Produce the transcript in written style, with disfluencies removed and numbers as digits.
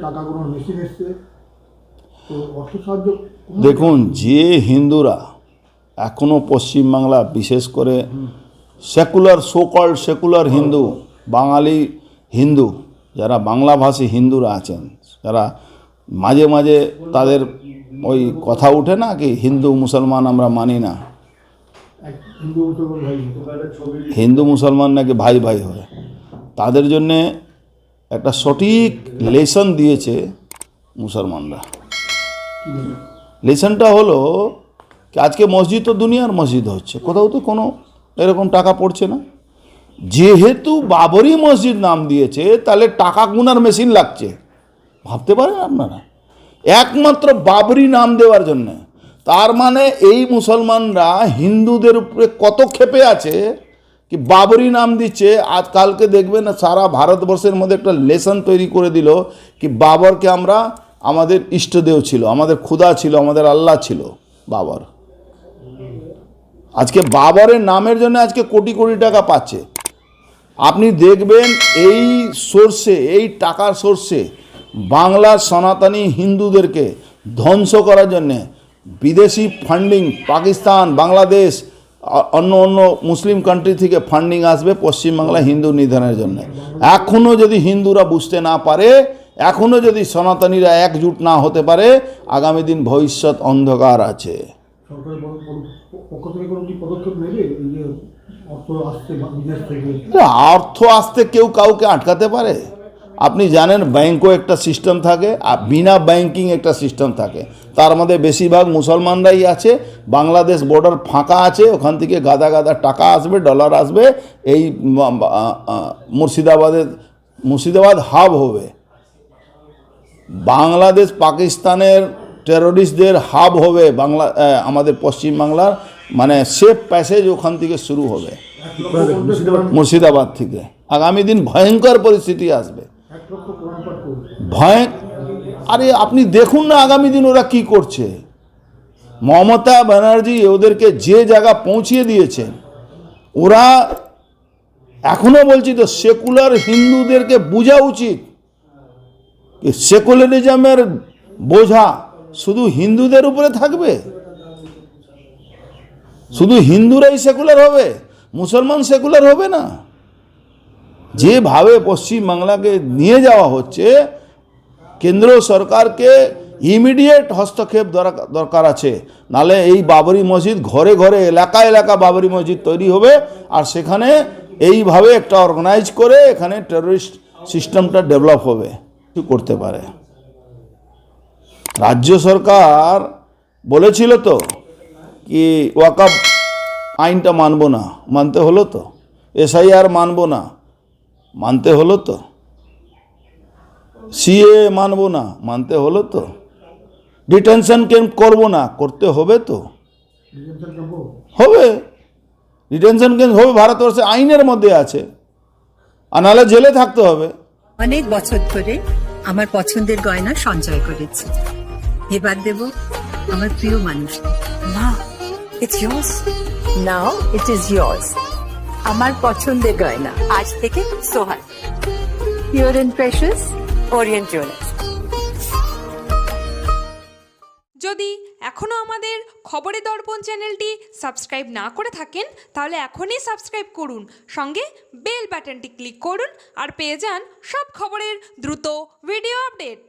টাকাগুলো মেশিন এসছে, তো অর্থ সাহায্য। দেখুন, যে হিন্দুরা এখনও পশ্চিমবাংলা, বিশেষ করে সেকুলার, সোকল্ড সেকুলার হিন্দু, বাঙালি হিন্দু, যারা বাংলাভাষী হিন্দুরা আছেন, যারা মাঝে মাঝে তাদের ওই কথা উঠে না কি হিন্দু মুসলমান আমরা মানি না, হিন্দু মুসলমান নাকি ভাই ভাই হয়, তাদের জন্যে একটা সঠিক লেসন দিয়েছে মুসলমানরা। লেসনটা হলো কি আজকে মসজিদ তো দুনিয়ার মসজিদ হচ্ছে, কোথাও তো কোনো এরকম টাকা পড়ছে না। যেহেতু বাবরি মসজিদ নাম দিয়েছে, তাহলে টাকা গুনার মেশিন লাগছে, ভাবতে পারেন আপনারা, একমাত্র বাবরি নাম দেওয়ার জন্য। তার মানে এই মুসলমানরা হিন্দুদের উপরে কত ক্ষেপে আছে কি বাবরি নাম দিচ্ছে। আজ কালকে দেখবেন সারা ভারতবর্ষের মধ্যে একটা লেসন তৈরি করে দিল কি বাবরকে আমরা, আমাদের ইষ্টদেব ছিল, আমাদের খুদা ছিল, আমাদের আল্লাহ ছিল বাবর। আজকে বাবরের নামের জন্য আজকে কোটি কোটি টাকা পাচ্ছে। আপনি দেখবেন এই সোর্সে, এই টাকার সোর্সে বাংলার সনাতনী হিন্দুদেরকে ধ্বংস করার জন্যে বিদেশি ফান্ডিং, পাকিস্তান, বাংলাদেশ, অন্য অন্য মুসলিম কান্ট্রি থেকে ফান্ডিং আসবে পশ্চিমবাংলা হিন্দু নিধনের জন্য। এখনও যদি হিন্দুরা বুঝতে না পারে, এখনও যদি সনাতনীরা একজুট না হতে পারে, আগামী দিন ভবিষ্যৎ অন্ধকার আছে। অর্থ আসতে কেউ কাউকে আটকাতে পারে? আপনি জানেন ব্যাংকও একটা সিস্টেম থাকে, আর বিনা ব্যাংকিং একটা সিস্টেম থাকে। তার মধ্যে বেশিরভাগ মুসলমানরাই আছে। বাংলাদেশ বর্ডার ফাঁকা আছে, ওখান থেকে গাদা গাদা টাকা আসবে, ডলার আসবে। এই মুর্শিদাবাদ হাব হবে, বাংলাদেশ পাকিস্তানের টেরোরিস্টদের হাব হবে, আমাদের পশ্চিমবাংলার মানে সেফ প্যাসেজ ওখান থেকে শুরু হবে, মুর্শিদাবাদ থেকে। আগামী দিন ভয়ঙ্কর পরিস্থিতি আসবে, আরে আপনি দেখুন না আগামী দিন ওরা কি করছে। মমতা ব্যানার্জি ওদেরকে যে জায়গা পৌঁছিয়ে দিয়েছেন, ওরা এখনো বলছি তো সেকুলার হিন্দুদেরকে বোঝা উচিত সেকুলারিজমের বোঝা শুধু হিন্দুদের উপরে থাকবে, শুধু হিন্দুরাই সেকুলার হবে, মুসলমান সেকুলার হবে না। যেভাবে পশ্চিমবাংলাকে নিয়ে যাওয়া হচ্ছে, কেন্দ্র সরকারকে ইমিডিয়েট হস্তক্ষেপ দরকার আছে, নালে এই বাবরি মসজিদ ঘরে ঘরে, এলাকা এলাকা বাবরি মসজিদ তৈরি হবে, আর সেখানে এইভাবে একটা অর্গানাইজ করে এখানে টেররিস্ট সিস্টেমটা ডেভেলপ হবে। কি করতে পারে? রাজ্য সরকার বলেছিল তো কি ওয়াকফ আইনটা মানব না, মানতে হলো তো। এসআইআর মানব না, মানতে হলো তো। সিএ মানব না, মানতে হলো তো। ডিটেনশন ক্যাম্প করব না, করতে হবে তো, হবে। ডিটেনশন ক্যাম্প হবে, ভারতবর্ষে আইনের মধ্যে আছে, আর নাহলে জেলে থাকতে হবে। অনেক বছর ধরে আমার পছন্দের গয়না সঞ্চয় করেছি, এবার দেব আমার প্রিয় মানুষ। না, it's yours. Now it is yours. আমার পছন্দের গয়না আজ থেকে সোহান, pure and precious, Orient Jewellers. যদি এখনও আমাদের খবরের দর্পণ চ্যানেলটি সাবস্ক্রাইব না করে থাকেন, তাহলে এখনই সাবস্ক্রাইব করুন, সঙ্গে বেল বাটনটি ক্লিক করুন, আর পেয়ে যান সব খবরের দ্রুত ভিডিও আপডেট।